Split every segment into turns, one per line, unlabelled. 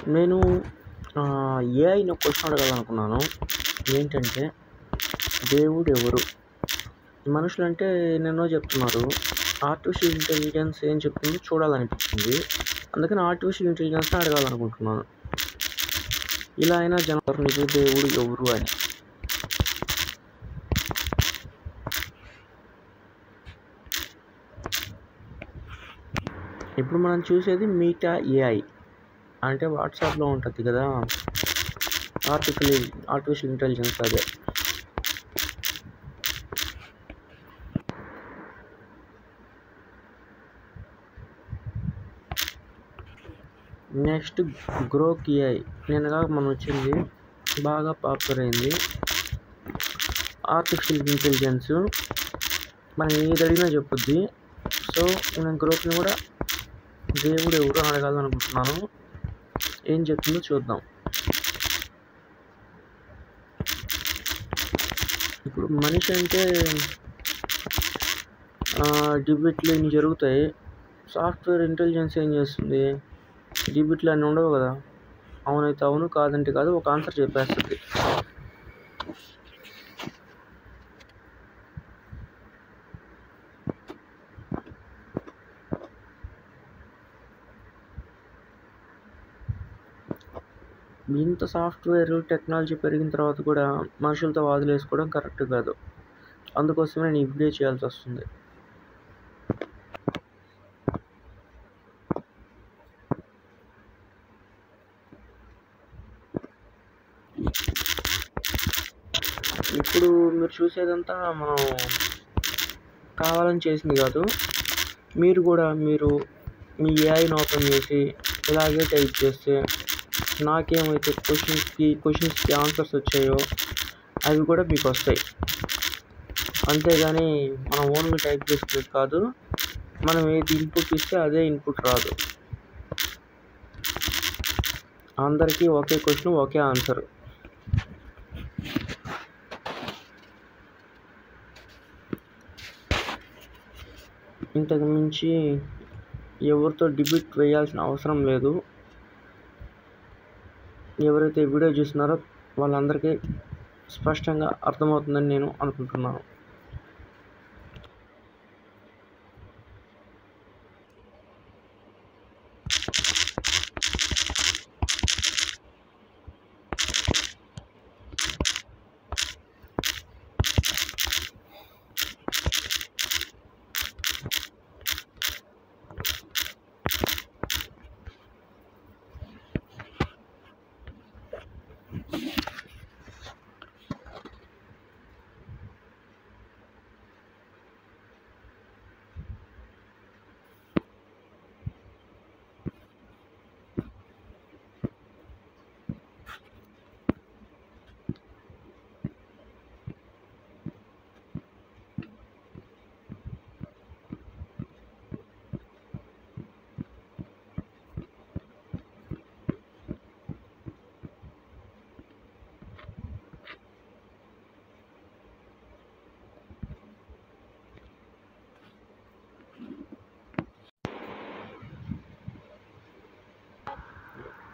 నేను ఏఐని ఒక క్వశ్చన్ అడగాలనుకున్నాను. ఏంటంటే, దేవుడు ఎవరు? మనుషులంటే ఎన్నెన్నో చెప్తున్నారు. ఆర్టిఫిషియల్ ఇంటెలిజెన్స్ ఏం చెప్తుందో చూడాలనిపించింది. అందుకని ఆర్టిఫిషియల్ ఇంటెలిజెన్స్‌ని అడగాలనుకుంటున్నాను. ఇలా అయినా జనాలు నిజ దేవుడు ఎవరు అని. ఇప్పుడు మనం చూసేది మీటా ఏఐ. అంటే వాట్సాప్‌లో ఉంటుంది కదా! ఆర్టిఫిషియల్ ఇంటెలిజెన్స్ అదే. Next Grok AI. నిన్నగా మనం వచ్చింది, బాగా పాపులర్ అయింది. ఆర్టిఫిషియల్ ఇంటెలిజెన్స్ మనం ఏది అడిగినా చెప్పుద్ది. సో నేను గ్రోక్ని కూడా దేవుడు ఎవరు అని అడగాలనుకుంటున్నాను. ఏం చెప్తుందో చూద్దాం. ఇప్పుడు మనిషి అంటే డిబేట్లు ఇన్ని జరుగుతాయి. సాఫ్ట్వేర్ ఇంటెలిజెన్స్ ఏం చేస్తుంది? డిబేట్లు అన్నీ ఉండవు కదా. అవునైతే అవును, కాదంటే కాదు, ఒక ఆన్సర్ చెప్పేస్తుంది. ఇంత సాఫ్ట్వేర్ టెక్నాలజీ పెరిగిన తర్వాత కూడా మనుషులతో వాదులేసుకోవడం కరెక్ట్ కాదు. అందుకోసమే నేను ఈ వీడియో చేయాల్సి వస్తుంది. ఇప్పుడు మీరు చూసేదంతా మనం కావాలని చేసింది కాదు. మీరు కూడా మీ ఏఐని ఓపెన్ చేసి ఇలాగే టైప్ చేస్తే నాకేమైతే క్వశ్చన్స్కి ఆన్సర్స్ వచ్చాయో అవి కూడా మీకు వస్తాయి. అంతేగాని మనం ఓన్గా టైప్ చేసుకునేది కాదు. మనం ఏది ఇన్పుట్ ఇస్తే అదే ఇన్పుట్ రాదు. అందరికీ ఒకే క్వశ్చన్, ఒకే ఆన్సర్. ఇంతకు మించి ఎవరితో డిబేట్ వేయాల్సిన అవసరం లేదు. ఎవరైతే వీడియో చూస్తున్నారో వాళ్ళందరికీ స్పష్టంగా అర్థమవుతుందని నేను అనుకుంటున్నాను.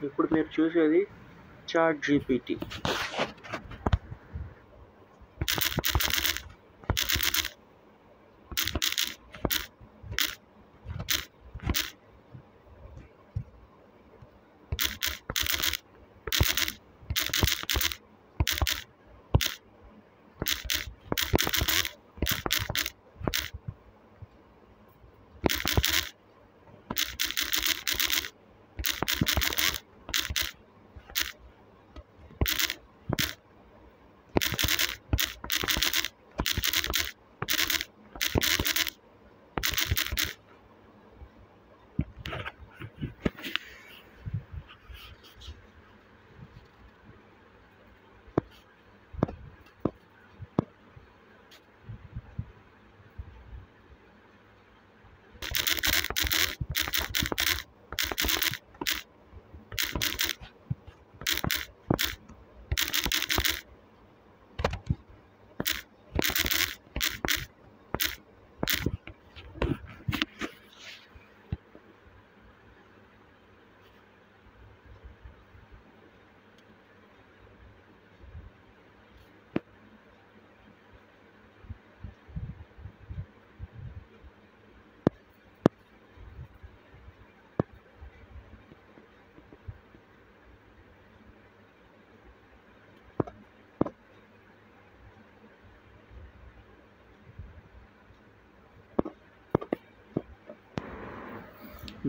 ఇప్పుడు మీరు చూసేది చాట్ జీపీటీ.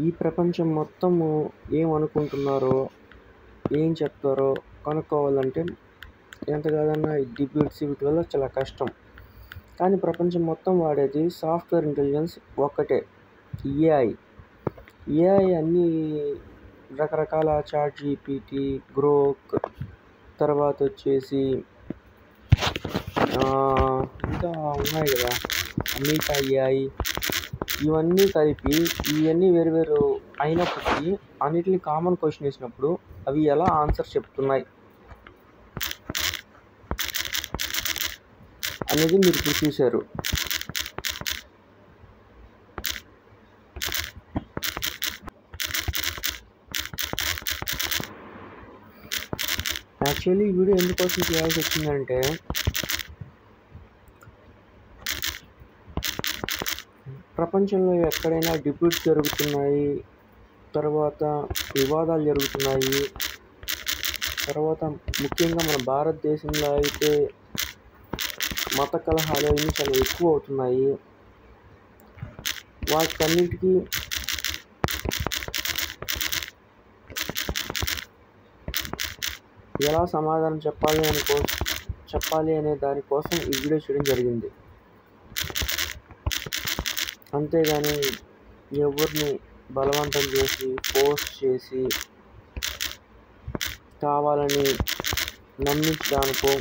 ఈ ప్రపంచం మొత్తము ఏమనుకుంటున్నారో ఏం చెప్తారో కనుక్కోవాలంటే ఎంత కాదన్నా డిబేట్స్ వీటి వల్ల చాలా కష్టం. కానీ ప్రపంచం మొత్తం వాడేది సాఫ్ట్వేర్ ఇంటెలిజెన్స్ ఒక్కటే, ఏఐ. ఏఐ అన్నీ రకరకాల చాట్ జీపీటీ, గ్రోక్, తర్వాత వచ్చేసి ఇంకా ఉన్నాయి కదా మీటా ఏఐ, ఇవన్నీ కలిపి ఇవన్నీ వేరు వేరు అయినప్పటికీ అన్నిటిని కామన్ క్వశ్చన్ వేసినప్పుడు అవి ఎలా ఆన్సర్ చెప్తున్నాయి అనేది మీరు ఇప్పుడు చూశారు. యాక్చువల్లీ ఈ వీడియో ఎందుకోసం చేయాల్సి వచ్చిందంటే ప్రపంచంలో ఎక్కడైనా డిబేట్స్ జరుగుతున్నాయి, తర్వాత వివాదాలు జరుగుతున్నాయి, తర్వాత ముఖ్యంగా మన భారతదేశంలో అయితే మత కలహాలు అన్నీ చాలా ఎక్కువ అవుతున్నాయి. వాటికన్నిటికీ ఎలా సమాధానం చెప్పాలి అనే దానికోసం ఈ వీడియో చేయడం జరిగింది. అంతేగాని ఎవరిని బలవంతం చేసి ఫోర్స్ చేసి కావాలని నమ్మించడానికో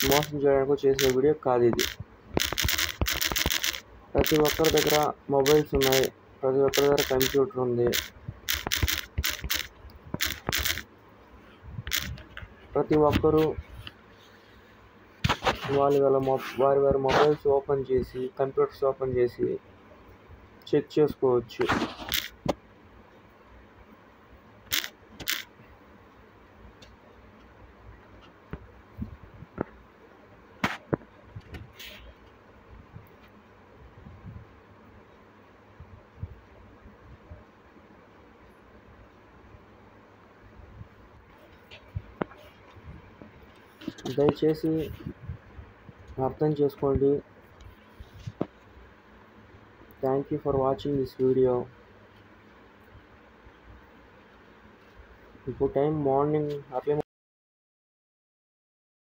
మోసం చేయడానికో చేసే వీడియో కాదు ఇది. ప్రతి ఒక్కరి దగ్గర మొబైల్స్ ఉన్నాయి, ప్రతి ఒక్కరి దగ్గర కంప్యూటర్ ఉంది, ప్రతి ఒక్కరూ వారి మొబైల్స్ ఓపెన్ చేసి కంప్యూటర్స్ ఓపెన్ చేసి చెక్ చేసుకోవచ్చు. దయచేసి అర్థం చేసుకోండి. Thank you for watching this video. ఇప్పుడు టైం మార్నింగ్ అట్లే